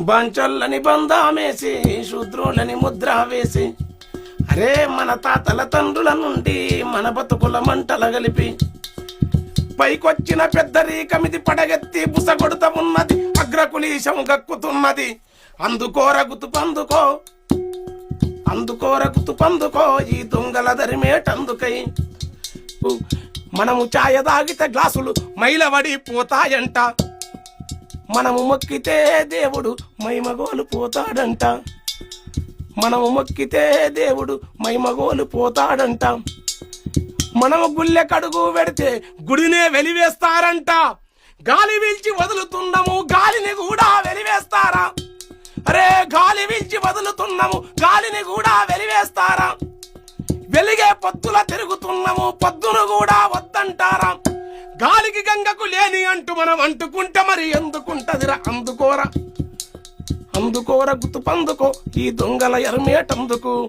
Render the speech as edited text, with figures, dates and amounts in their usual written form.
బాంచొల్లని బంధామేసి శూద్రులని ముద్ర వేసి అరే మన తాతల తండ్రుల నుండి మన బతుకుల మంటల గలిపి పైకొచ్చిన పెద్దరీకమిది పడగెత్తి బుసగొడుత ఉన్నది అగ్రకులీశం గక్కుతున్నది అందుకోరగుతు పందుకో ఈ దొంగల దరిమేటందుకై మనము ఛాయ తాగితే గ్లాసులు మైలవడి పోతాయంట మనము మొక్కితే దేవుడు మైమగోలు పోతాడంట మనము మొక్కితే దేవుడు మైమగోలు పోతాడంట మనము గుళ్ళె కడుగు పెడితే గుడినే వెలివేస్తారంట గాలి వీల్చి వదులుతున్నాము గాలిని కూడా వెలివేస్తారా అరే గాలి వీల్చి వదులుతున్నాము గాలిని కూడా వెలివేస్తారా వెలిగే పొద్దుల తిరుగుతున్నాము పొద్దును కూడా వద్దంటారా గాలికి గంగకు లేని అంటూ మనం అంటుకుంటే మరి ఎందుకుంటదిరా అందుకోర గుతు పందుకో ఈ దొంగల ఎరమేటందుకు